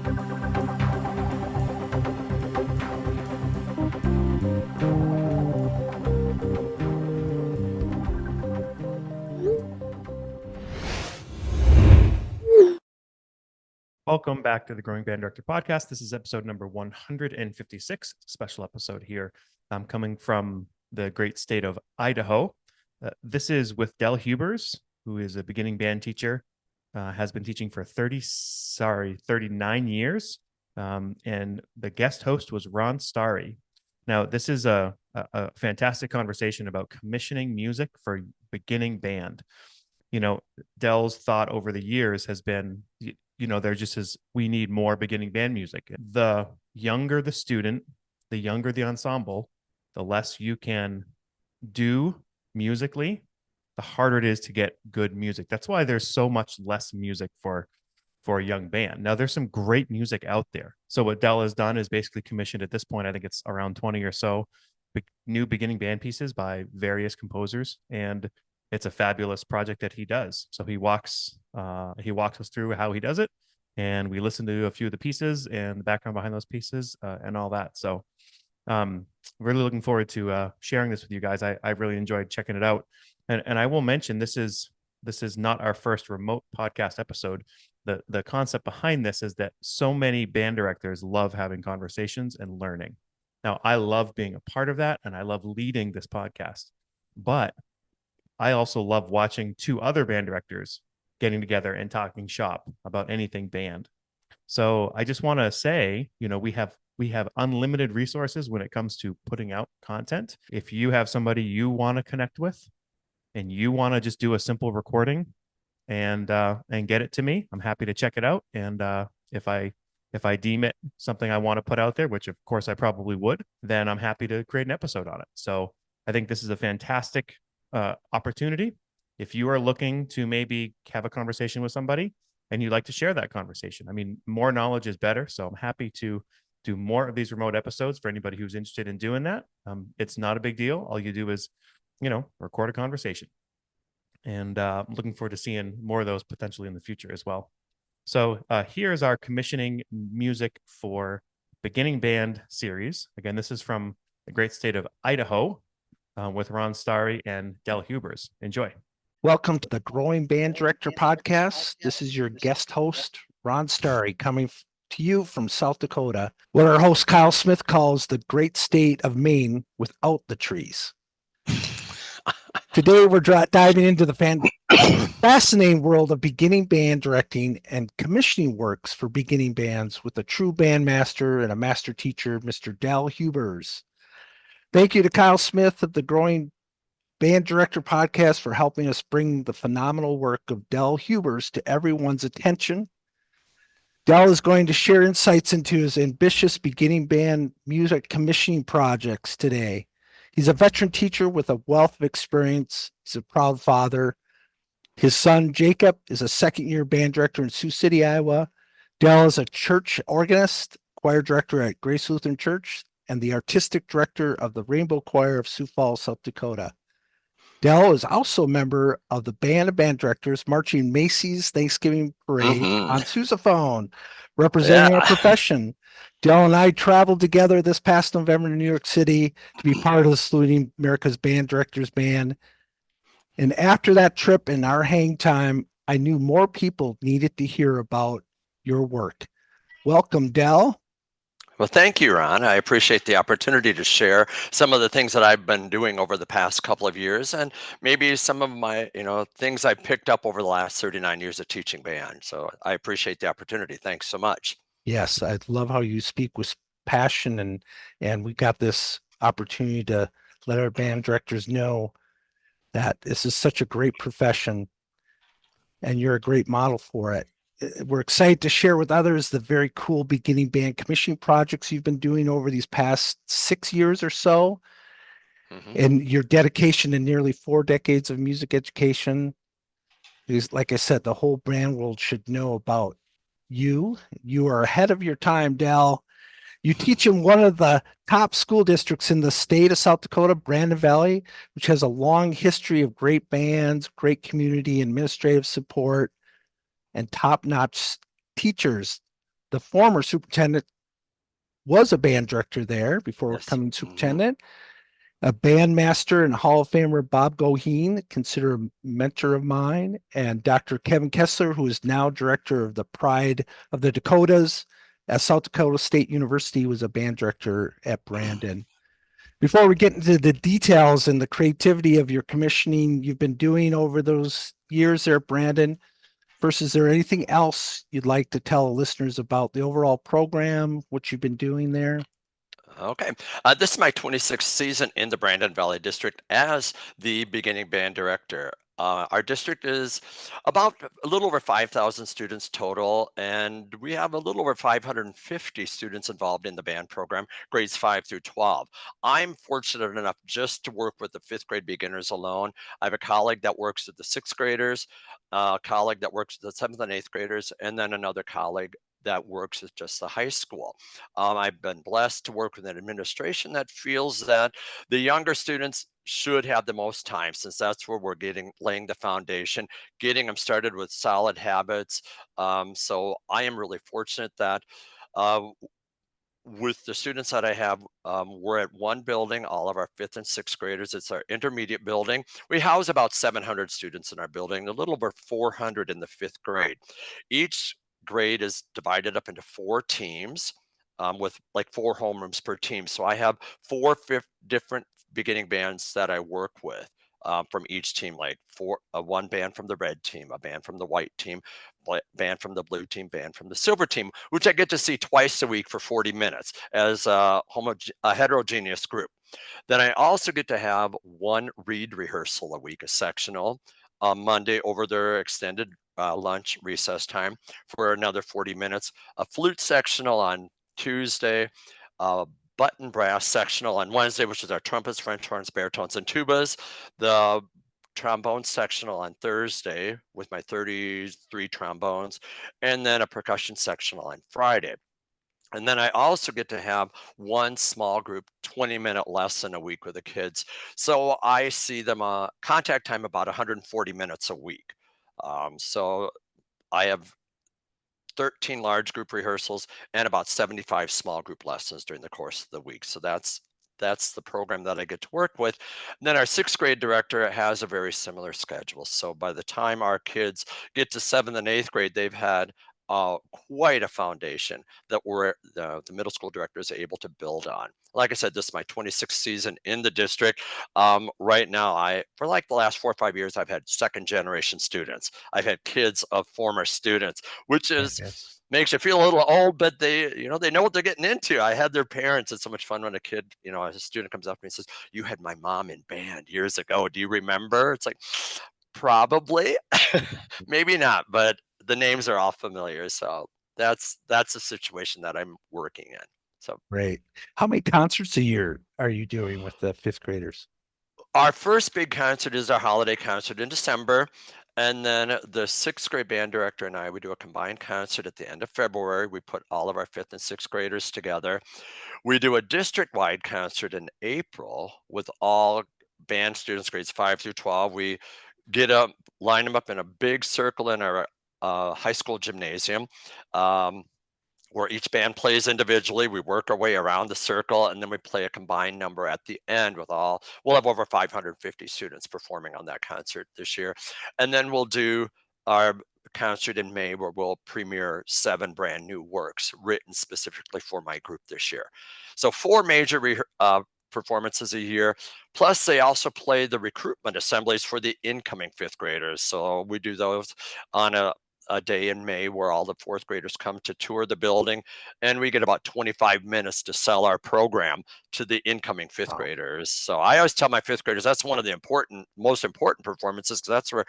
Welcome back to the Growing Band Director Podcast. This is episode number 156, special episode here. I'm coming from the great state of Idaho. This is with Del Hubers, who is a beginning band teacher, has been teaching for 39 years. And the guest host was Ron Stary. Now, this is a fantastic conversation about commissioning music for beginning band. You know, Del's thought over the years has been, there just is, we need more beginning band music. The younger the student, the younger the ensemble, the less you can do musically, the harder it is to get good music. That's why there's so much less music for a young band. Now, there's some great music out there. So what Del has done is basically commissioned at this point, I think it's around 20 or so new beginning band pieces by various composers, and it's a fabulous project that he does. So he walks us through how he does it, and we listen to a few of the pieces and the background behind those pieces and all that. So really looking forward to sharing this with you guys. I really enjoyed checking it out, and I will mention this is not our first remote podcast episode. The concept behind this is that so many band directors love having conversations and learning. Now, I love being a part of that, and I love leading this podcast, but I also love watching two other band directors getting together and talking shop about anything band. So I just want to say, we have unlimited resources when it comes to putting out content. If you have somebody you want to connect with and you want to just do a simple recording and get it to me, I'm happy to check it out. And if I deem it something I want to put out there, which of course I probably would, then I'm happy to create an episode on it. So I think this is a fantastic opportunity. If you are looking to maybe have a conversation with somebody and you'd like to share that conversation, I mean, more knowledge is better. So I'm happy to do more of these remote episodes for anybody who's interested in doing that. It's not a big deal. All you do is, record a conversation. And I'm looking forward to seeing more of those potentially in the future as well. So here's our commissioning music for beginning band series. Again, this is from the great state of Idaho with Ron Stary and Del Hubers. Enjoy. Welcome to the Growing Band Director Podcast. This is your guest host, Ron Stary, coming to you from South Dakota, what our host Kyle Smith calls the great state of Maine without the trees. Today, we're diving into the fascinating world of beginning band directing and commissioning works for beginning bands with a true band master and a master teacher, Mr. Del Hubers. Thank you to Kyle Smith of the Growing Band Director Podcast for helping us bring the phenomenal work of Del Hubers to everyone's attention. Del is going to share insights into his ambitious beginning band music commissioning projects today. He's a veteran teacher with a wealth of experience. He's a proud father. His son, Jacob, is a second-year band director in Sioux City, Iowa. Del is a church organist, choir director at Grace Lutheran Church, and the artistic director of the Rainbow Choir of Sioux Falls, South Dakota. Del is also a member of the Band of Band Directors marching Macy's Thanksgiving Parade on sousaphone, representing our profession. Del and I traveled together this past November to New York City to be part of the Saluting America's Band Directors Band. And after that trip and our hang time, I knew more people needed to hear about your work. Welcome, Del. Well, thank you, Ron. I appreciate the opportunity to share some of the things that I've been doing over the past couple of years, and maybe some of my, things I picked up over the last 39 years of teaching band. So I appreciate the opportunity. Thanks so much. Yes, I love how you speak with passion, and we got this opportunity to let our band directors know that this is such a great profession, and you're a great model for it. We're excited to share with others the very cool beginning band commissioning projects you've been doing over these past 6 years or so, and your dedication to nearly 4 decades of music education. Because, like I said, the whole band world should know about you. You are ahead of your time, Del. You teach in one of the top school districts in the state of South Dakota, Brandon Valley, which has a long history of great bands, great community administrative support, and top-notch teachers. the former superintendent was a band director there before Yes. becoming superintendent. A bandmaster and Hall of Famer Bob Goheen, considered a mentor of mine, and Dr. Kevin Kessler, who is now director of the Pride of the Dakotas at South Dakota State University, was a band director at Brandon. Before we get into the details and the creativity of your commissioning you've been doing over those years there, Brandon, first, is there anything else you'd like to tell listeners about the overall program, what you've been doing there? Okay. This is my 26th season in the Brandon Valley District as the beginning band director. Our district is about a little over 5,000 students total, and we have a little over 550 students involved in the band program, grades 5 through 12. I'm fortunate enough just to work with the fifth grade beginners alone. I have a colleague that works with the sixth graders, a colleague that works with the seventh and eighth graders, and then another colleague that works with just the high school. I've been blessed to work with an administration that feels that the younger students should have the most time, since that's where we're laying the foundation, getting them started with solid habits. So I am really fortunate that uh, with the students that I have, we're at one building, all of our fifth and sixth graders. It's our intermediate building. We house about 700 students in our building, a little over 400 in the fifth grade. Each grade is divided up into four teams, with like four homerooms per team. So I have different beginning bands that I work with. From each team, like one band from the red team, a band from the white team, band from the blue team, band from the silver team, which I get to see twice a week for 40 minutes as a heterogeneous group. Then I also get to have one read rehearsal a week, a sectional, on Monday over their extended lunch recess time for another 40 minutes, a flute sectional on Tuesday, a button brass sectional on Wednesday, which is our trumpets, French horns, baritones, and tubas, the trombone sectional on Thursday with my 33 trombones, and then a percussion sectional on Friday. And then I also get to have one small group 20-minute lesson a week with the kids. So I see them contact time about 140 minutes a week. So I have 13 large group rehearsals and about 75 small group lessons during the course of the week. So that's the program that I get to work with. And then our sixth grade director has a very similar schedule. So by the time our kids get to seventh and eighth grade, they've had quite a foundation that the middle school director is able to build on. Like I said, this is my 26th season in the district. Right now, for like the last 4 or 5 years, I've had second generation students. I've had kids of former students, which is Yes. makes you feel a little old, but they know what they're getting into. I had their parents. It's so much fun when a kid, as a student comes up to me and says, "You had my mom in band years ago. Do you remember?" It's like, probably, maybe not, but the names are all familiar. So that's a situation that I'm working in. So Great. How many concerts a year are you doing with the fifth graders? our first big concert is our holiday concert in December. And then the sixth grade band director and I, we do a combined concert at the end of February. We put all of our fifth and sixth graders together. We do a district-wide concert in April with all band students, grades 5 through 12. We get up, line them up in a big circle in our high school gymnasium. Um, where each band plays individually. We work our way around the circle, and then we play a combined number at the end we'll have over 550 students performing on that concert this year. And then we'll do our concert in May where we'll premiere 7 brand new works written specifically for my group this year. So 4 major performances a year. Plus, they also play the recruitment assemblies for the incoming fifth graders. So we do those on a day in May where all the fourth graders come to tour the building, and we get about 25 minutes to sell our program to the incoming fifth Wow. graders. So I always tell my fifth graders that's one of the most important performances because that's where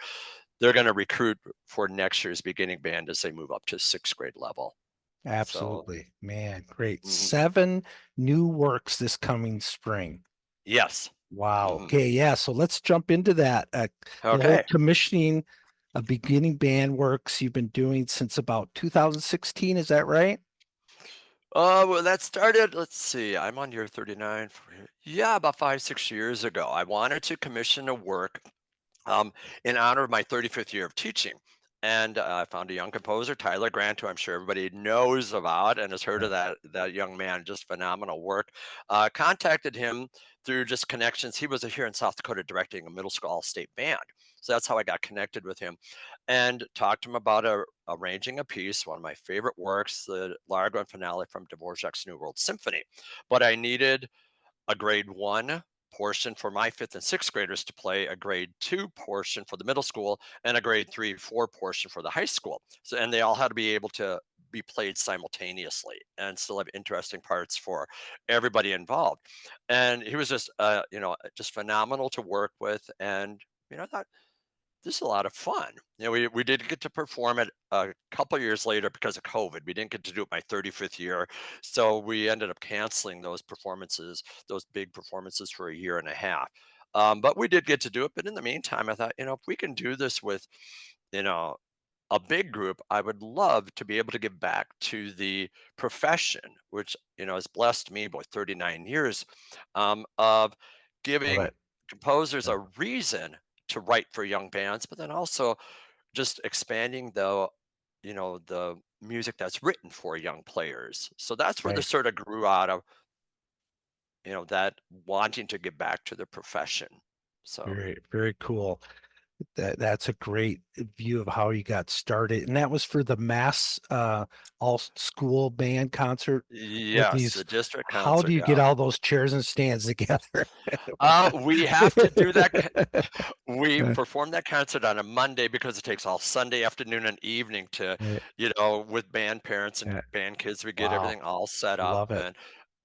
they're going to recruit for next year's beginning band as they move up to sixth grade level. So, Absolutely. Man, great. mhm, 7 new works this coming spring. yes. Wow. Mhm. Okay. Yeah. So let's jump into that. The whole Okay. commissioning of beginning band works you've been doing since about 2016. Is that right? Well, that started, let's see, I'm on year 39. Yeah, about 5, 6 years ago. I wanted to commission a work in honor of my 35th year of teaching. And I found a young composer, Tyler Grant, who I'm sure everybody knows about and has heard of Right. that young man, just phenomenal work. Contacted him through just connections. He was here in South Dakota directing a middle school all-state band. So that's how I got connected with him and talked to him about arranging a piece, one of my favorite works, the Largo and Finale from Dvorak's New World Symphony. But I needed a grade 1 portion for my 5th and 6th graders to play, a grade 2 portion for the middle school, and a grade 3, 4 portion for the high school. So, and they all had to be able to be played simultaneously and still have interesting parts for everybody involved. And he was just, just phenomenal to work with. And, I thought, this is a lot of fun. We did get to perform it a couple years later because of COVID. We didn't get to do it my 35th year, so we ended up canceling those performances, those big performances, for a year and a half. But we did get to do it. But in the meantime, I thought, if we can do this with, you know, a big group, I would love to be able to give back to the profession, which has blessed me with 39 years of Love giving it. composers Yeah. a reason to write for young bands, but then also just expanding the music that's written for young players. So that's where this Right. sort of grew out of, that wanting to give back to the profession. So Very, very cool. That's a great view of how you got started. And that was for the mass all school band concert with yes, these. the district How do concert, you get yeah. all those chairs and stands together? We have to do that. We perform that concert on a Monday because it takes all Sunday afternoon and evening to, Right. with band parents and Yeah. band kids, we get Wow. everything all set up, Love it. and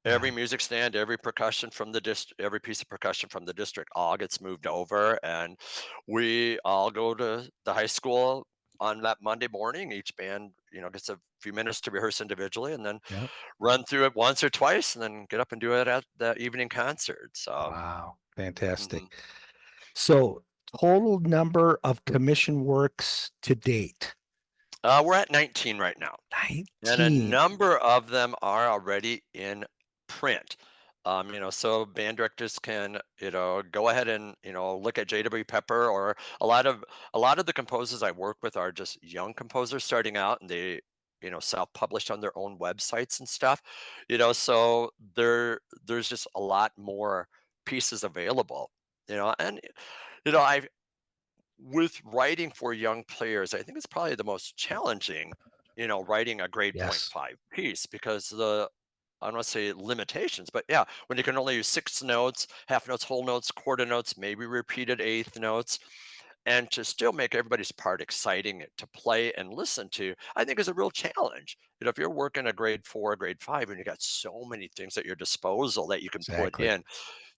Yeah. every music stand, every percussion from the every piece of percussion from the district all gets moved over, and we all go to the high school on that Monday morning. Each band, gets a few minutes to rehearse individually, and then Yeah. run through it once or twice, and then get up and do it at the evening concert. So. Wow. Fantastic. Mhm. So total number of commission works to date. We're at 19 right now, and a 19. number of them are already in print. So band directors can, go ahead and look at J.W. Pepper, or a lot of the composers I work with are just young composers starting out, and they self-publish on their own websites and stuff. So there's just a lot more pieces available. And I with writing for young players, I think it's probably the most challenging, writing a grade point Yes. 5 piece, because I don't want to say limitations, but yeah, when you can only use 6 notes, half notes, whole notes, quarter notes, maybe repeated eighth notes, and to still make everybody's part exciting to play and listen to, I think is a real challenge. If you're working a grade 4, grade 5, and you got so many things at your disposal that you can put Exactly. in,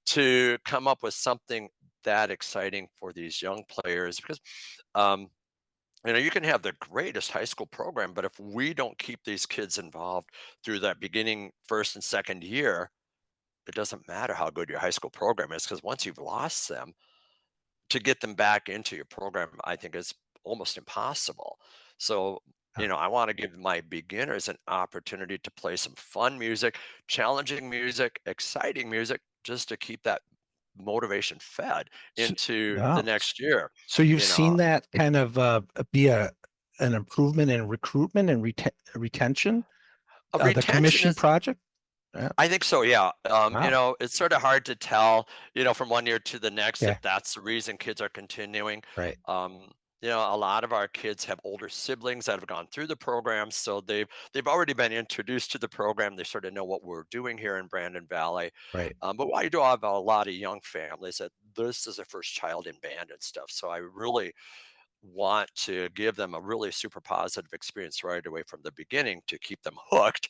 to come up with something that exciting for these young players, because um, you can have the greatest high school program, but if we don't keep these kids involved through that beginning first and second year, it doesn't matter how good your high school program is, because once you've lost them, to get them back into your program, I think is almost impossible. So, Yeah. I want to give my beginners an opportunity to play some fun music, challenging music, exciting music, just to keep that motivation fed So, into yeah. the next year. So you've You know, seen that kind of be an improvement in recruitment and retention the retention commission is, project? Yeah. I think so, yeah. Wow. It's sort of hard to tell, from one year to the next, Okay. if that's the reason kids are continuing. Right. Um, a lot of our kids have older siblings that have gone through the program, so they've already been introduced to the program. They sort of know what we're doing here in Brandon Valley. Right. But I do have a lot of young families that this is their first child in band and stuff. So I really want to give them a really super positive experience right away from the beginning, to keep them hooked,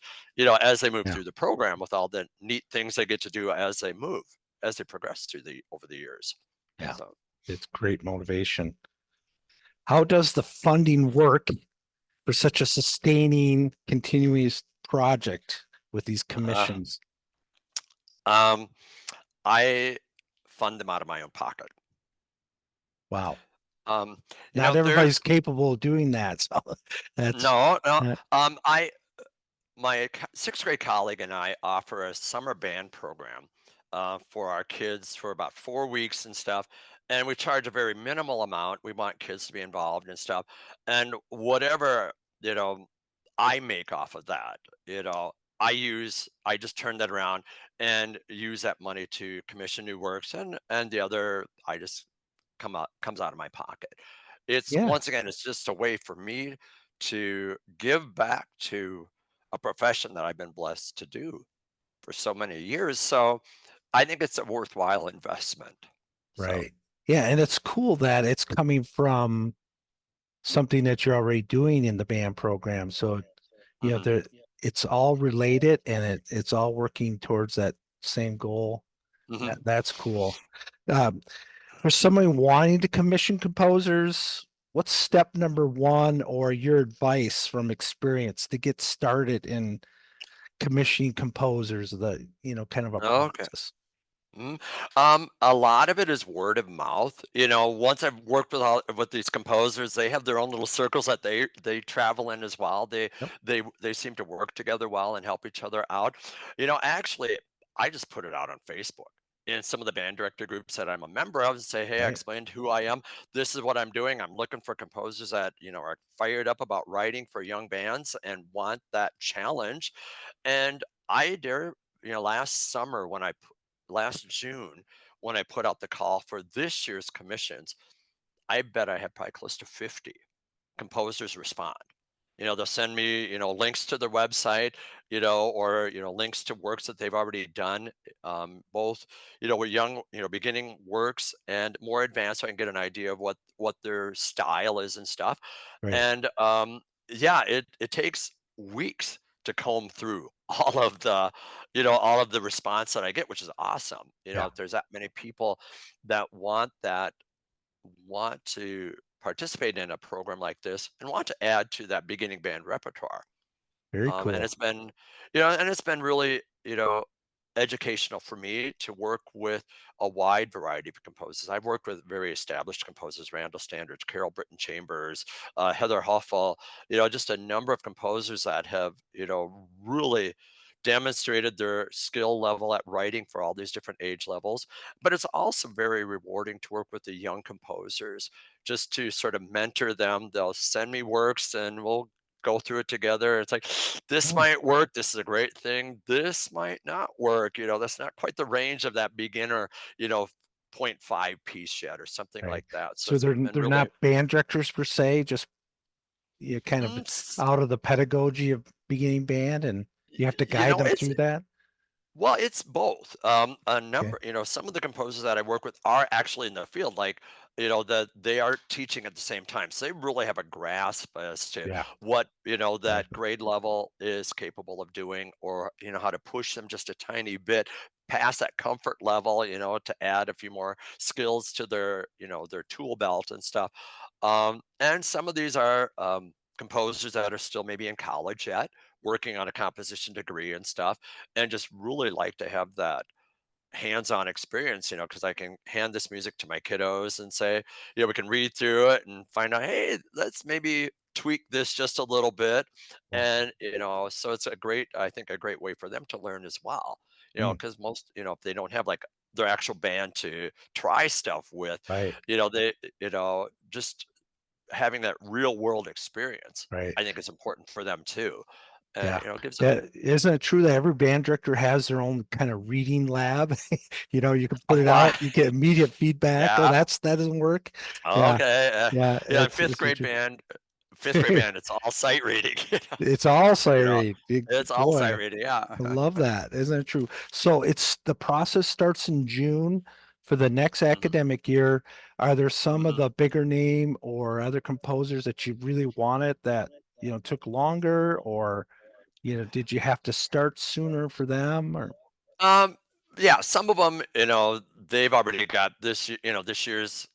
as they move Yeah. through the program, with all the neat things they get to do as they progress over the years. Yeah. So It's great motivation. How does the funding work for such a sustaining, continuous project with these uh, commissions? um, I fund them out of my own pocket. Wow. Um, Not there's everybody's capable of doing that. So that's no, no. uh, I My sixth grade colleague and I offer a summer band program for our kids for about 4 weeks and stuff. and we charge a very minimal amount. We want kids to be involved and stuff, and whatever, you know, I make off of that, I just turn that around and use that money to commission new works, and the other I just comes out of my pocket. It's Yeah, once again, it's just a way for me to give back to a profession that I've been blessed to do for so many years. So I think it's a worthwhile investment. So right. Yeah, and it's cool that it's coming from something that you're already doing in the band program. So, mhm, there it's all related and it's all working towards that same goal. mhm. That's cool. Um, for someone wanting to commission composers, what's step number one or your advice from experience to get started in commissioning composers, kind of a Okay. process? Mhm. A lot of it is word of mouth. Once I've worked with these composers, they have their own little circles that they travel in as well. They Yep. they seem to work together well and help each other out. Actually, I just put it out on Facebook in some of the band director groups that I'm a member of and say, hey, I Right. explained who I am. This is what I'm doing. I'm looking for composers that, are fired up about writing for young bands and want that challenge. And I dare, last summer last June when I put out the call for this year's commissions, I bet I had probably close to 50 composers respond. They'll send me, links to their website, or, links to works that they've already done, both, with young, beginning works and more advanced, so I can get an idea of what their style is and stuff. Right. And yeah, it takes weeks to comb through all of the response that I get, which is awesome. Yeah. If there's that many people that want to participate in a program like this and want to add to that beginning band repertoire. Very And cool. it's been really, educational for me to work with a wide variety of composers. I've worked with very established composers, Randall Standards, Carol Britton Chambers, Heather Huffell, just a number of composers that have, really demonstrated their skill level at writing for all these different age levels. But it's also very rewarding to work with the young composers, just to sort of mentor them. They'll send me works and we'll go through it together. It's like, this Oh, might work. This is a great thing. This might not work. That's not quite the range of that beginner, you know, point 0.5 piece yet or something right. like that. So So it's they're been they're really, not band directors per se, just kind of mm, s- out of the pedagogy of beginning band, and you have to guide them it's through that. Well, it's both. Okay. Some of the composers that I work with are actually in the field, like, that they are teaching at the same time. So they really have a grasp as to Yeah. what, that Exactly. grade level is capable of doing, or, how to push them just a tiny bit past that comfort level, to add a few more skills to their tool belt and stuff. And some of these are composers that are still maybe in college yet, working on a composition degree and stuff, and just really like to have that hands-on experience, because I can hand this music to my kiddos and say, we can read through it and find out, hey, let's maybe tweak this just a little bit. Yeah. And, so it's I think a great way for them to learn as well, Mm, because most, if they don't have like their actual band to try stuff with, right. just having that real world experience, Right. I think is important for them too. Yeah. It gives them. That isn't it true that every band director has their own kind of reading lab? You can put it Why? out, you get immediate feedback. Oh, Yeah. that doesn't work. Yeah. Okay. Yeah. Yeah. In fifth grade It's band, it's all sight reading. it's all You know, siren. it's all sight Boy, reading. Yeah. I love that. Isn't it true? So it's the process starts in June for the next Mhm, academic year. Are there some of mhm. the bigger name or other composers that you really wanted that, took longer, or, did you have to start sooner for them, or Um, yeah, some of them, they've already got this year's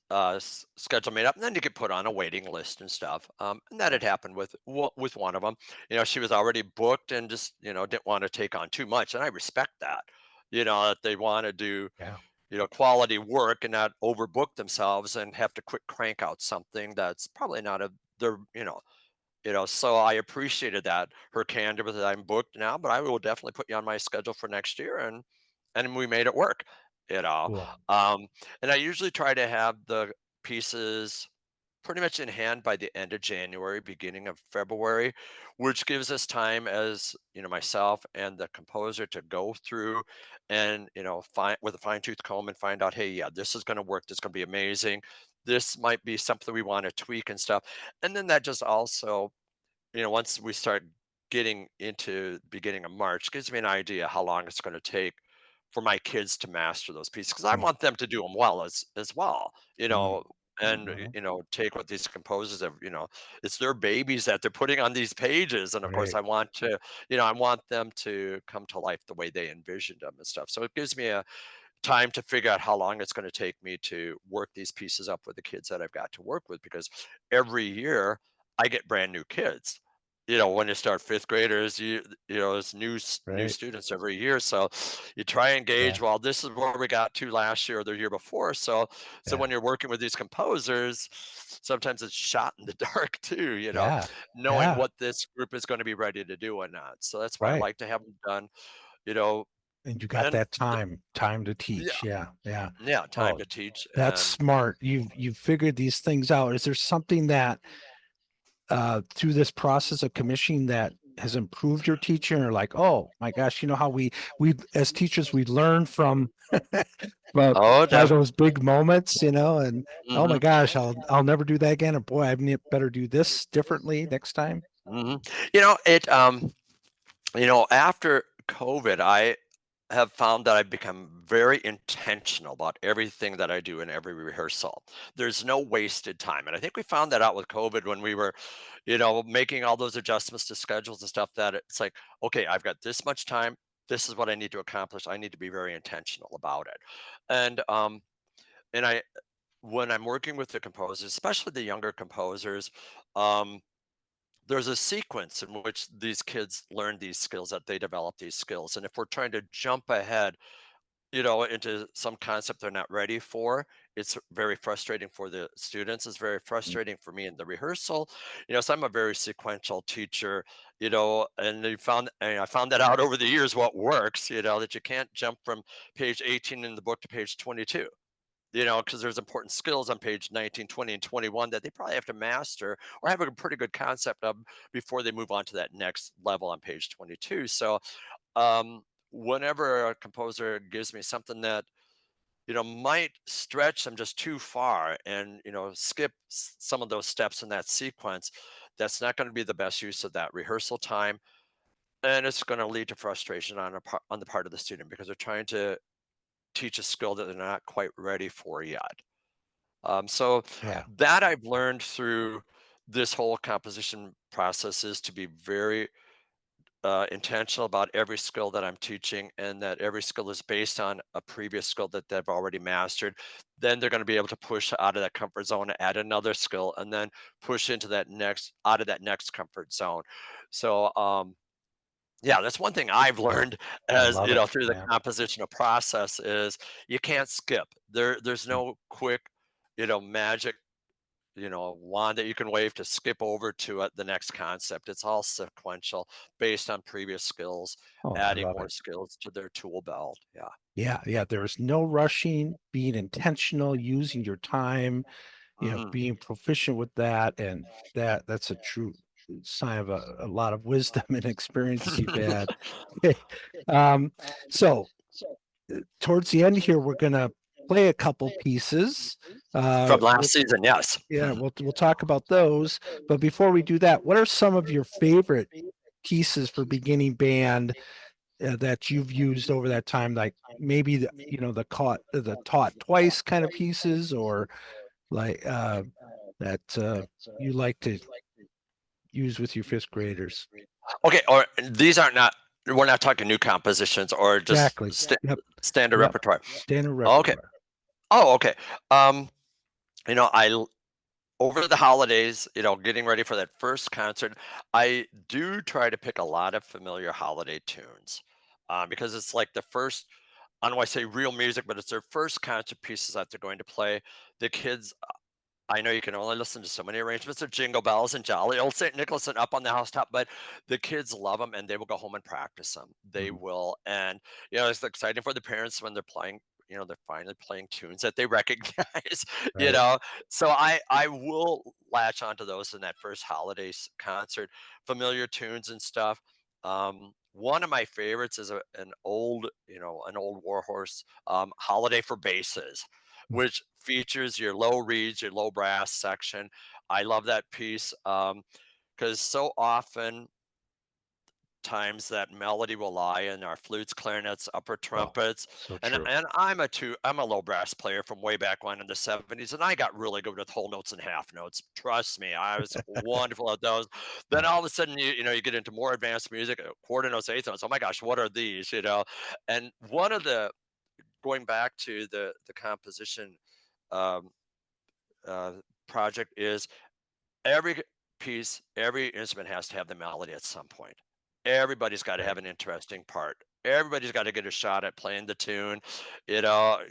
schedule made up, and then you get put on a waiting list and stuff. And that yeah, had happened with one of them. She was already booked and just didn't want to take on too much, and I respect that. That they want to do yeah, quality work and not overbook themselves and have to quick crank out something that's probably not a their so I appreciated that, her candor with that I'm booked now, but I will definitely put you on my schedule for next year, and we made it work. you know. Cool. Um, and I usually try to have the pieces pretty much in hand by the end of January, beginning of February, which gives us time as, myself and the composer to go through and, find with a fine tooth comb and find out, hey, yeah, this is going to work. This is going to be amazing. This might be something we want to tweak and stuff. And then that just also, once we start getting into beginning of March, gives me an idea how long it's going to take for my kids to master those pieces because I Mm, want them to do them well as well, mm, and mhm. take what these composers have, it's their babies that they're putting on these pages, and of course Right. I want them to come to life the way they envisioned them and stuff. So it gives me a time to figure out how long it's going to take me to work these pieces up with the kids that I've got to work with because every year I get brand new kids. When you start fifth graders, it's new Right. students every year. So you try and Yeah. gauge, well, this is where we got to last year or the year before. So Yeah. when you're working with these composers, sometimes it's shot in the dark too, Yeah. knowing Yeah. what this group is going to be ready to do or not. So that's why I Right. like to have them done, you know, And you got and that time to yeah, teach. Yeah. Yeah. yeah, time Oh, to teach that's and smart. You've figured these things out. Is there something that through this process of commissioning that has improved your teaching, or like, oh my gosh, you know how we as teachers we learn from but oh, by def those big moments, and oh my mhm, gosh, I'll never do that again. And boy, better do this differently next time. mhm. After COVID, I have found that I've become very intentional about everything that I do in every rehearsal. There's no wasted time, and I think we found that out with COVID when we were, making all those adjustments to schedules and stuff that it's like, "Okay, I've got this much time. This is what I need to accomplish. I need to be very intentional about it." And, um, and I when I'm working with the composers, especially the younger composers, um, there's a sequence in which these kids learn these skills, that they develop these skills. And if we're trying to jump ahead, into some concept they're not ready for, it's very frustrating for the students. It's very Mm. frustrating for me in the rehearsal. So I'm a very sequential teacher, and I found that out over the years what works, that you can't jump from page 18 in the book to page 22, because there's important skills on page 19, 20, and 21 that they probably have to master or have a pretty good concept of before they move on to that next level on page 22. So, whenever a composer gives me something that, might stretch them just too far and, skip some of those steps in that sequence, that's not going to be the best use of that rehearsal time. And it's going to lead to frustration on the part of the student because they're trying to teach a skill that they're not quite ready for yet. So Yeah. that I've learned through this whole composition process is to be very intentional about every skill that I'm teaching, and that every skill is based on a previous skill that they've already mastered. Then they're going to be able to push out of that comfort zone, add another skill, and then push into that next out of that next comfort zone. So, yeah, that's one thing I've learned I as love it. through the Yeah. compositional process is you can't skip. There's Mm. no quick, magic, wand that you can wave to skip over to the next concept. It's all sequential based on previous skills, Oh, I adding love more it. skills to their tool belt. Yeah. Yeah. Yeah. There is no rushing, being intentional, using your time, Mhm. being proficient with that. And that's a true sign of a lot of wisdom and experience you've had. um, so towards the end here, we're gonna play a couple pieces. From We'll last season, yes. Yeah, we'll talk about those. But before we do that, what are some of your favorite pieces for beginning band that you've used over that time? Like maybe the taught twice kind of pieces, or like that you like to use with your fifth graders. Okay, or these aren't not we're not talking new compositions or just Exactly. Yep. standard Yep. repertoire. Standard Okay. repertoire. Oh, okay. Um, I over the holidays, getting ready for that first concert, I do try to pick a lot of familiar holiday tunes, because it's like the first. I don't want to say real music, but it's their first concert pieces that they're going to play. The kids, I know you can only listen to so many arrangements of Jingle Bells and Jolly Old St. Nicholas and Up on the Housetop, but the kids love them and they will go home and practice them. They Mm. will, and it's exciting for the parents when they're playing. they're finally playing tunes that they recognize, you Right. know. So I will latch onto those in that first holiday concert, familiar tunes and stuff. One of my favorites is an old Warhorse, "Holiday for Basses," which features your low reeds, your low brass section. I love that piece, because so often times that melody will lie in our flutes, clarinets, upper Oh, trumpets, so and true. I'm a low brass player from way back when in the 70s, and I got really good with whole notes and half notes. Trust me, I was wonderful at those. Then Yeah. all of a sudden, you get into more advanced music, quarter notes, eighth notes. Oh my gosh, what are these? And one of the going back to the composition um, uh, project is every piece, every instrument has to have the melody at some point. Everybody's got to Right. have an interesting part. Everybody's got to get a shot at playing the tune.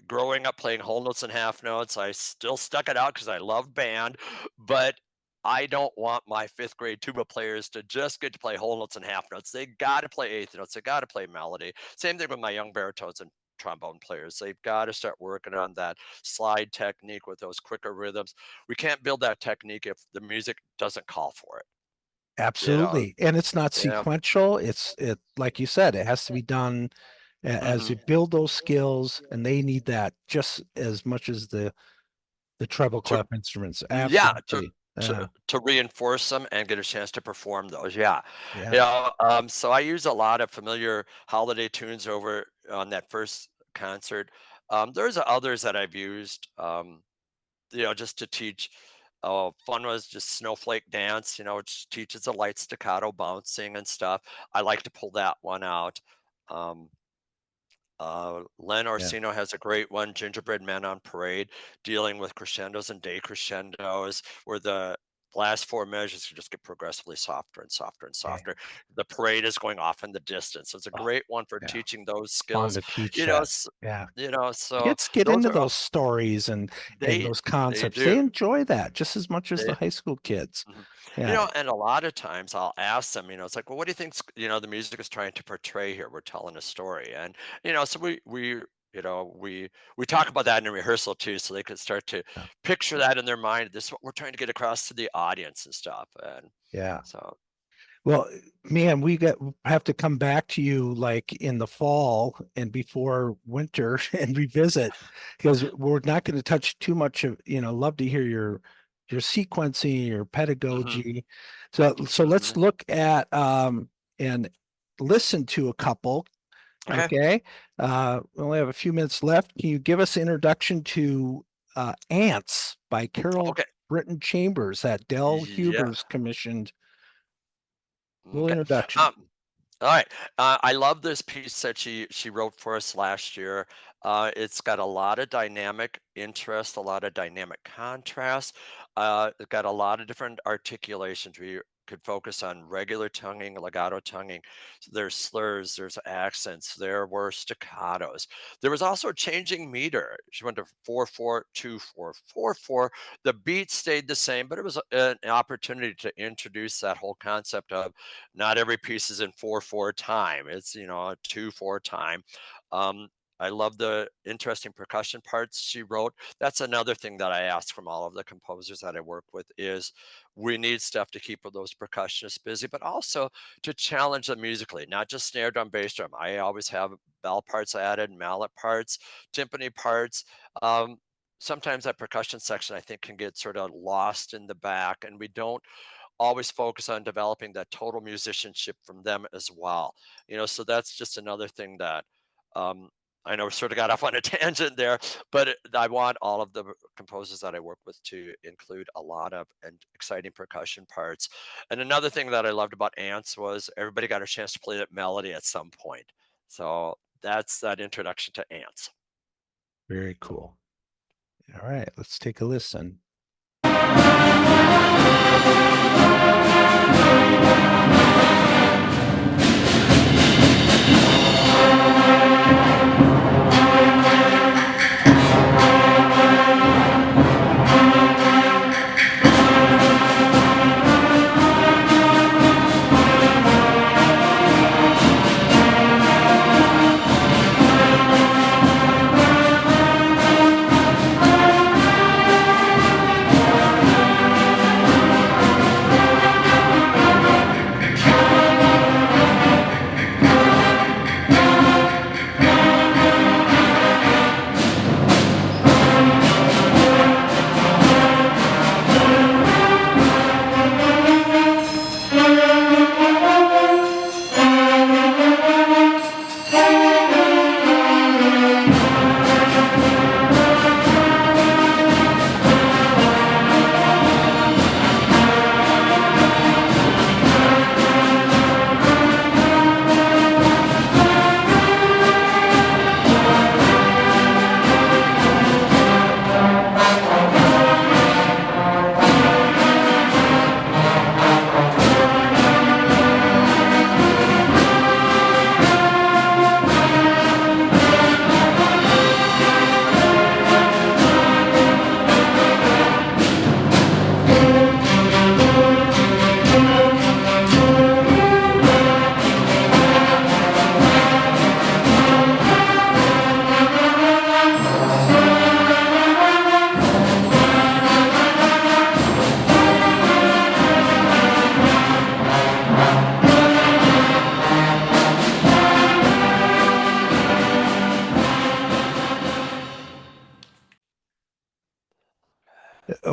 Growing up playing whole notes and half notes, I still stuck it out because I love band, but I don't want my fifth grade tuba players to just get to play whole notes and half notes. They got to play eighth notes. They got to play melody. Same thing with my young baritones and trombone players. They've got to start working on that slide technique with those quicker rhythms. We can't build that technique if the music doesn't call for it. You know, Absolutely. And it's not yeah. sequential. It like you said, it has to be done as Hmm. you build those skills, and they need that just as much as the treble To clef instruments. yeah, Absolutely. to reinforce them and get a chance to perform those. Yeah. Yeah. So I use a lot of familiar holiday tunes over on that first concert. There's others that I've used. Just to teach. Fun was just Snowflake Dance, which teaches a light staccato bouncing and stuff. I like to pull that one out. Um, Len Yeah. Orsino has a great one, Gingerbread Men on Parade, dealing with crescendos and decrescendos, where the last four measures just get progressively softer and softer and Okay. softer. The parade is going off in the distance. So it's a Oh, great one for yeah. teaching those Fun skills. to teach You know, that. s- Yeah. so Kids get those into are those stories and they those they concepts. They do. enjoy that just as much as the They high school kids. Mhm. Yeah. And a lot of times I'll ask them, it's like, well, what do you think, the music is trying to portray here? We're telling a story. And, so we talk about that in rehearsal too, so they can start to Yeah. picture that in their mind. This is what we're trying to get across to the audience and stuff. And Yeah. so, Well, man, have to come back to you like in the fall and before winter and revisit because we're not going to touch too much of, love to hear your sequencing, your hmm pedagogy. So let's hmm look at and listen to a couple. okay. Okay. We only have a few minutes left. Can you give us an introduction to Ants by Carol Okay. Britton Chambers that Dell Yeah. Hubers commissioned? Little Okay. introduction. Um, All right. I love this piece that she wrote for us last year. It's got a lot of dynamic interest, a lot of dynamic contrast. It's got a lot of different articulations. We could focus on regular tonguing, legato tonguing. So there's slurs, there's accents, there were staccatos. There was also changing meter. She went to 4/4 2/4 4/4. The beat stayed the same, but it was an opportunity to introduce that whole concept of not every piece is in 4/4 time. It's, a 2/4 time. Um, I love the interesting percussion parts she wrote. That's another thing that I ask from all of the composers that I work with is we need stuff to keep those percussionists busy, but also to challenge them musically, not just snare drum, bass drum. I always have bell parts added, mallet parts, timpani parts. Um, Sometimes that percussion section I think can get sort of lost in the back, and we don't always focus on developing that total musicianship from them as well. So that's just another thing that um, I know we sort of got off on a tangent there, but I want all of the composers that I work with to include a lot of and exciting percussion parts. And another thing that I loved about Ants was everybody got a chance to play that melody at some point. So that's that introduction to Ants. Very cool. All right, let's take a listen.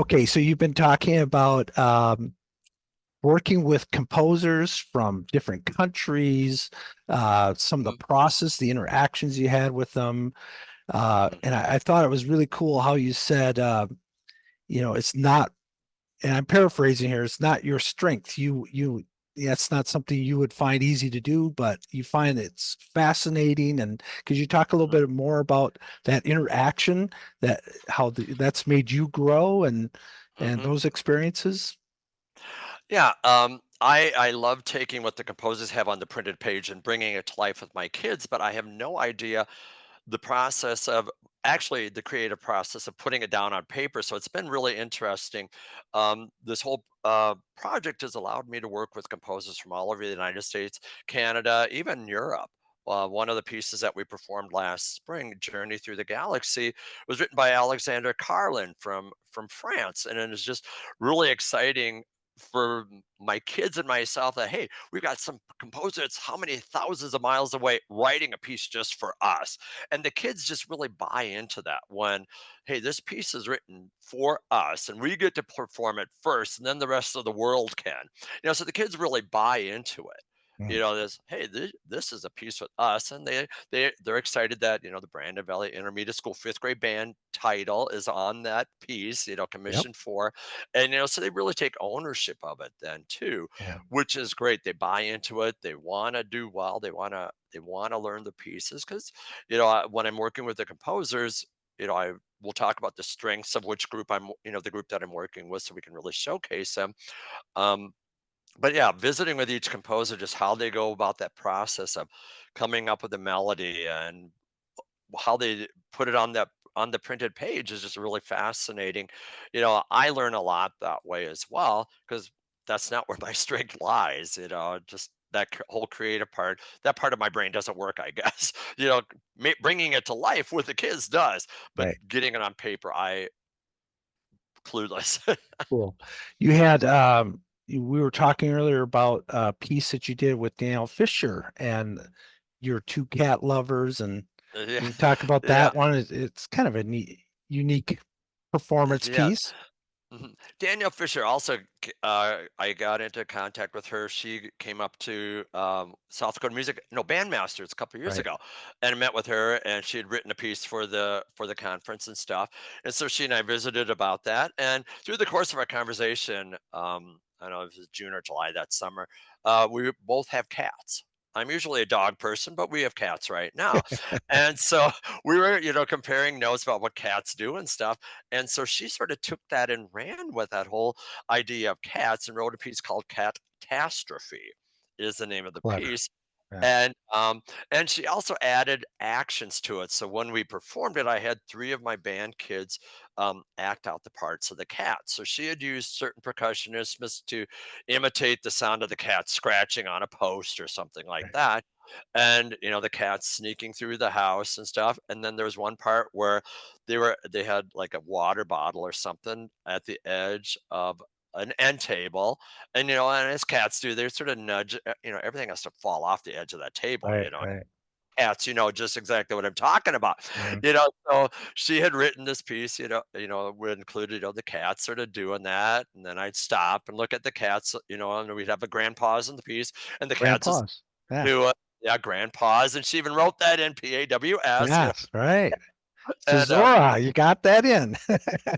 Okay, so you've been talking about working with composers from different countries, some of the Mhm, process, the interactions you had with them. mhm, And I thought it was really cool how you said, it's not, and I'm paraphrasing here, it's not your strength. Yeah, it's not something you would find easy to do, but you find it's fascinating. And could you talk a little mhm, bit more about that interaction, that that's made you grow and mhm. those experiences? Yeah, I love taking what the composers have on the printed page and bringing it to life with my kids, but I have no idea the process of actually the creative process of putting it down on paper. So it's been really interesting. This whole project has allowed me to work with composers from all over the United States, Canada, even Europe. One of the pieces that we performed last spring, "Journey Through the Galaxy," was written by Alexander Carlin from France, and it is just really exciting for my kids and myself that hey, we've got some composer that's how many thousands of miles away writing a piece just for us, and the kids just really buy into that when hey, this piece is written for us and we get to perform it first and then the rest of the world can, so the kids really buy into it. Mm. This hey, this is a piece with us, and they're excited that the Brandon Valley Intermediate School fifth grade band title is on that piece, Yep. commissioned for, and so they really take ownership of it then too, Yeah. which is great. They buy into it, they want to do well, they want to learn the pieces because when I'm working with the composers, I will talk about the strengths of which group the group that I'm working with, so we can really showcase them. Um, but yeah, visiting with each composer, just how they go about that process of coming up with a melody and how they put it on the printed page is just really fascinating. I learn a lot that way as well because that's not where my strength lies. Just that whole creative part, that part of my brain doesn't work, I guess. Bringing it to life with the kids does, but Right. getting it on paper, I clueless. Cool. You had we were talking earlier about a piece that you did with Daniel Fisher and your two cat lovers, and Yeah, can you talk about yeah, that one? It's kind of a neat, unique performance yeah. piece, Mhm. Danielle Fisher also, I got into contact with her. She came up to South Dakota Music, no, Bandmasters a couple years right? ago, and I met with her. And she had written a piece for the conference and stuff. And so she and I visited about that. And through the course of our conversation, I don't know if it was June or July that summer, we both have cats. I'm usually a dog person, but we have cats right now. And so we were, comparing notes about what cats do and stuff, and so she sort of took that and ran with that whole idea of cats and wrote a piece called Catastrophe is the name of the Clever. piece. Yeah. And she also added actions to it. So when we performed it, I had three of my band kids act out the parts of the cat. So she had used certain percussionists to imitate the sound of the cat scratching on a post or something like Right. that, and the cats sneaking through the house and stuff. And then there was one part where they had like a water bottle or something at the edge of an end table, and and as cats do, they sort of nudge, everything has to fall off the edge of that table, Right. Right. cats, just exactly what I'm talking about. Mhm. So she had written this piece, would include, the cats sort of doing that. And then I'd stop and look at the cats, and we'd have a grand pause in the piece, and the Grand cats just pause. Yeah. do it. Yeah, grand pause. And she even wrote that in PAWS, Yes. Right. So and Zora, you got that in.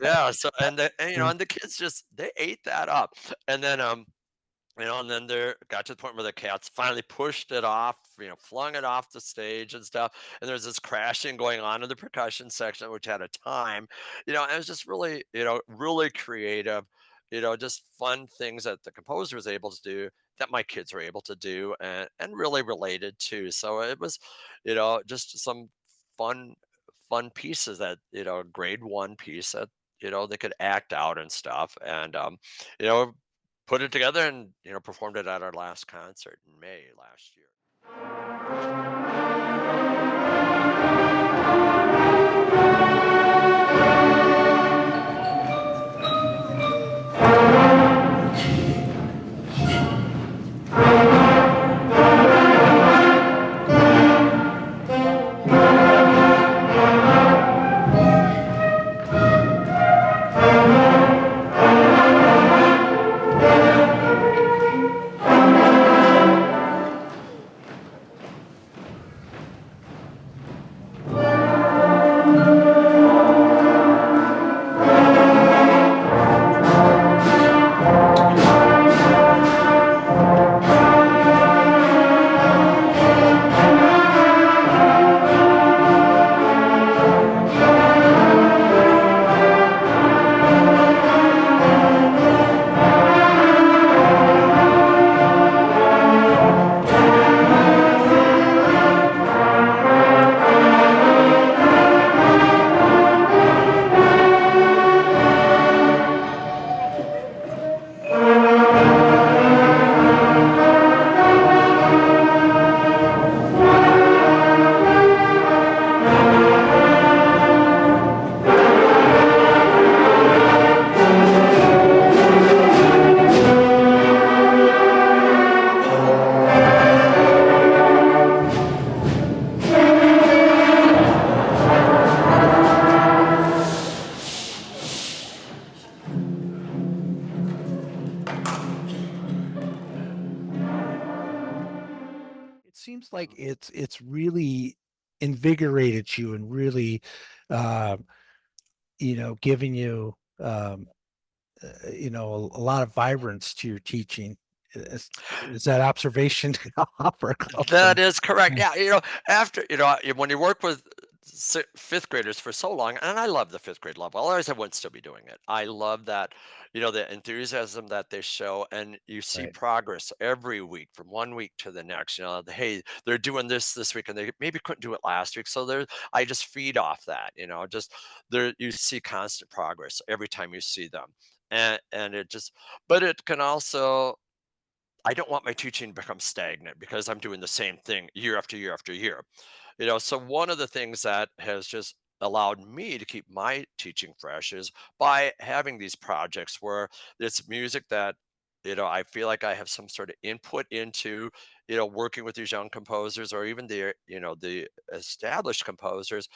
yeah, so and Mm. and the kids just they ate that up. And then and then there got to the point where the cats finally pushed it off, flung it off the stage and stuff. And there's this crashing going on in the percussion section, which had a time, and it was just really, really creative, just fun things that the composer was able to do that my kids were able to do and really related to. So it was, just some fun, fun pieces that, grade one piece that, they could act out and stuff. And, you know, put it together and performed it at our last concert in May last year. seems like it's really invigorated you and really, uh, giving you, a lot of vibrance to your teaching. Is that observation off or close? That is correct. Yeah, after when you work with fifth graders for so long, and I love the fifth grade level. Otherwise, I wouldn't still be doing it. I love that, the enthusiasm that they show, and you see Right. progress every week from one week to the next. Hey, they're doing this week, and they maybe couldn't do it last week, so I just feed off that. Just there, you see constant progress every time you see them, and it just, but it can also, I don't want my teaching to become stagnant because I'm doing the same thing year after year after year. So one of the things that has just allowed me to keep my teaching fresh is by having these projects where it's music that, I feel like I have some sort of input into, working with these young composers or even the established composers,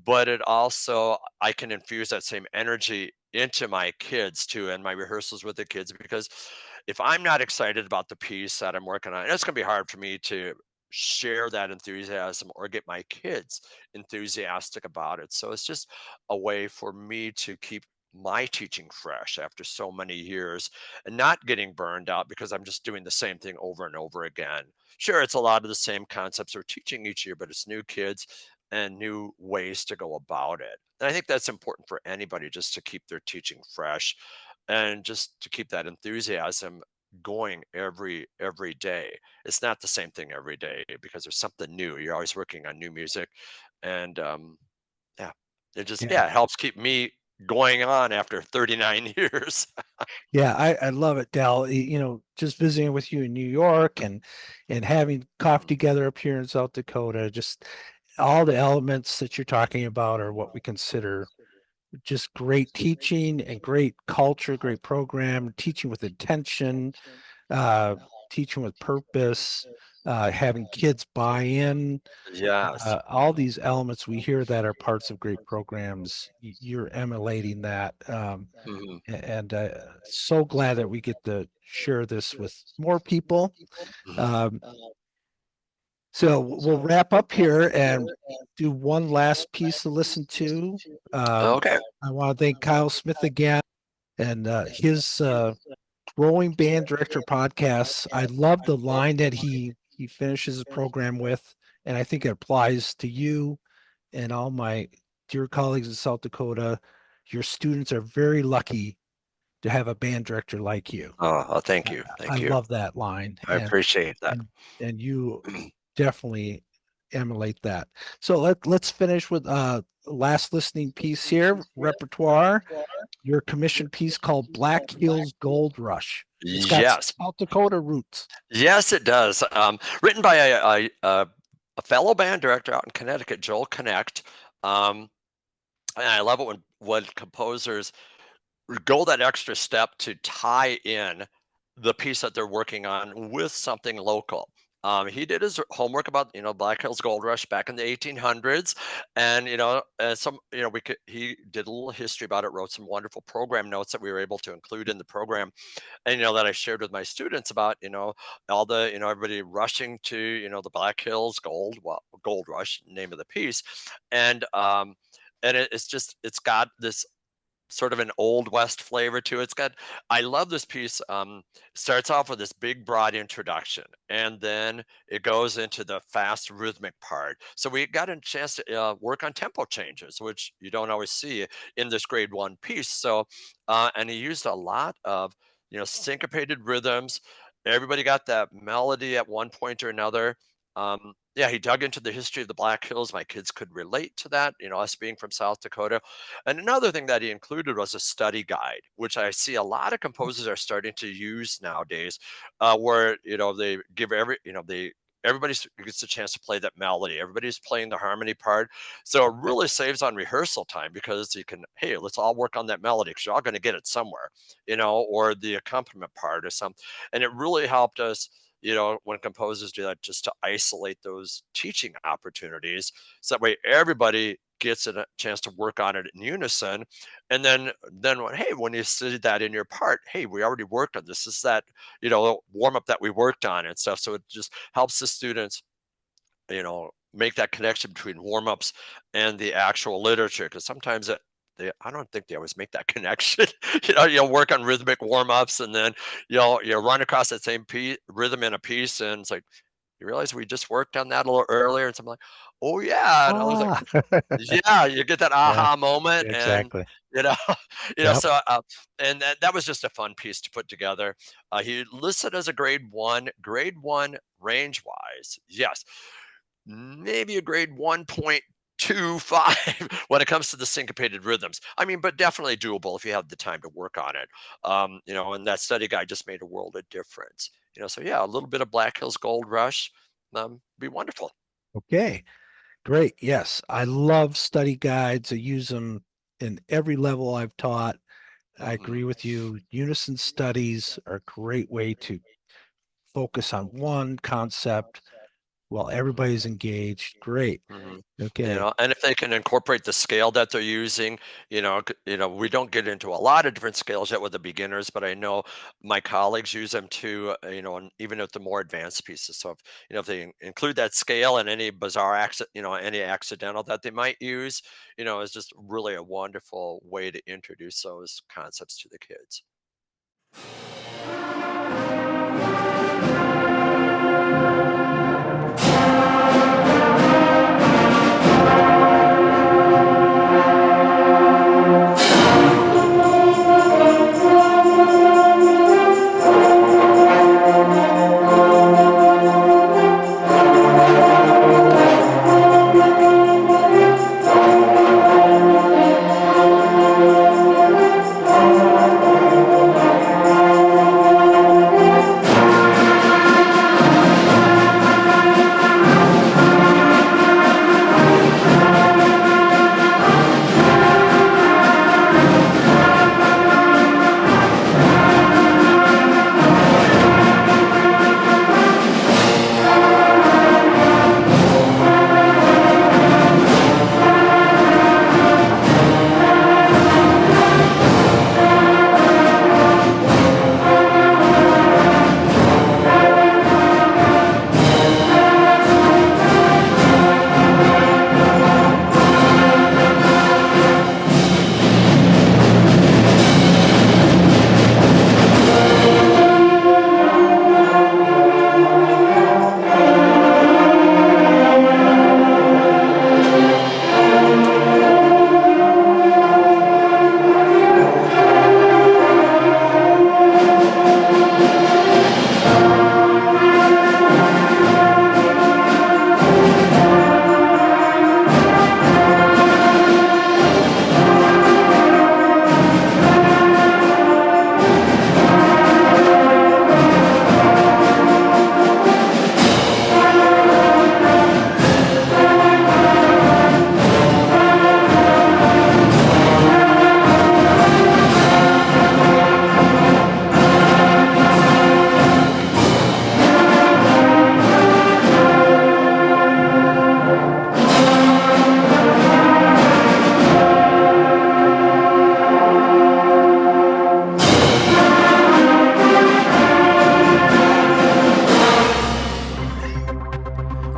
but it also, I can infuse that same energy into my kids too and my rehearsals with the kids, because if I'm not excited about the piece that I'm working on, it's going to be hard for me to share that enthusiasm or get my kids enthusiastic about it. So it's just a way for me to keep my teaching fresh after so many years and not getting burned out because I'm just doing the same thing over and over again. Sure, it's a lot of the same concepts we're teaching each year, but it's new kids and new ways to go about it. And I think that's important for anybody, just to keep their teaching fresh and just to keep that enthusiasm going every day. It's not the same thing every day because there's something new. You're always working on new music, and yeah, Yeah. it helps keep me going on after 39 years. Yeah, I love it, Dal. Just visiting with you in New York and having coffee Mhm. together up here in South Dakota, just all the elements that you're talking about are what we consider just great teaching and great culture, great program, teaching with intention, uh, teaching with purpose, having kids buy in, Yes. all these elements we hear that are parts of great programs. You're emulating that. Mhm. And so glad that we get to share this with more people. Mhm. Um, so we'll wrap up here and do one last piece to listen to. Um, Okay. I want to thank Kyle Smith again and his growing band director podcasts. I love the line that he finishes his program with, and I think it applies to you and all my dear colleagues in South Dakota. Your students are very lucky to have a band director like you. Oh, thank I, you. I Thank you. love that line, I appreciate that. and and you definitely emulate that. So let's finish with last listening piece here, repertoire. Your commission piece called Black Hills Gold Rush. It's got Yes. South Dakota roots. Yes, it does. Written by a fellow band director out in Connecticut, Joel Connect. Um, and I love it when composers go that extra step to tie in the piece that they're working on with something local. He did his homework about Black Hills Gold Rush back in the 1800s, and he did a little history about it, wrote some wonderful program notes that we were able to include in the program, and that I shared with my students about all the everybody rushing to the Black Hills Gold Rush, name of the piece, and it's got this sort of an old west flavor to it. It's got I love this piece. Starts off with this big broad introduction, and then it goes into the fast rhythmic part. So we got a chance to work on tempo changes, which you don't always see in this grade one piece. So and he used a lot of syncopated rhythms. Everybody got that melody at one point or another. Yeah, he dug into the history of the Black Hills. My kids could relate to that, us being from South Dakota. And another thing that he included was a study guide, which I see a lot of composers are starting to use nowadays, where they give everybody gets a chance to play that melody. Everybody's playing the harmony part, so it really saves on rehearsal time because you can, hey, let's all work on that melody because you're all going to get it somewhere, or the accompaniment part or something. And it really helped us. When composers do that, just to isolate those teaching opportunities, so that way everybody gets a chance to work on it in unison. And then when you see that in your part, hey, we already worked on this. This is that warm up that we worked on and stuff. So it just helps the students make that connection between warm-ups and the actual literature, because sometimes I don't think they always make that connection. You'll work on rhythmic warm-ups, and then you'll run across that same rhythm in a piece, and it's like, you realize we just worked on that a little earlier, and so I'm like, oh yeah, and I was like, Ah, yeah, you get that yeah, aha moment, and exactly. you know, Yep. so and that was just a fun piece to put together. He listed as a grade one range wise, yes, maybe a grade 1.25 when it comes to the syncopated rhythms. I mean, but definitely doable if you have the time to work on it. And that study guide just made a world of difference. So yeah, a little bit of Black Hills Gold Rush, be wonderful. Okay. Great. Yes. I love study guides. I use them in every level I've taught. I Hmm. agree with you. Unison studies are a great way to focus on one concept while everybody's engaged. Great. Hmm. Okay. And if they can incorporate the scale that they're using, we don't get into a lot of different scales yet with the beginners, but I know my colleagues use them too, and even at the more advanced pieces. So if they include that scale and any bizarre any accidental that they might use, is just really a wonderful way to introduce those concepts to the kids.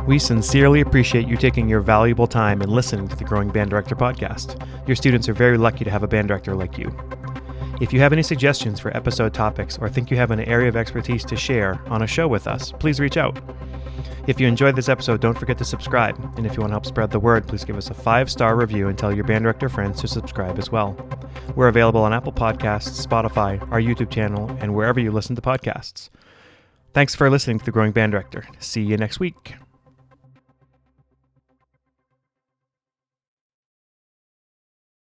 We sincerely appreciate you taking your valuable time and listening to the Growing Band Director podcast. Your students are very lucky to have a band director like you. If you have any suggestions for episode topics or think you have an area of expertise to share on a show with us, please reach out. If you enjoyed this episode, don't forget to subscribe. And if you want to help spread the word, please give us a 5-star review and tell your band director friends to subscribe as well. We're available on Apple Podcasts, Spotify, our YouTube channel, and wherever you listen to podcasts. Thanks for listening to The Growing Band Director. See you next week.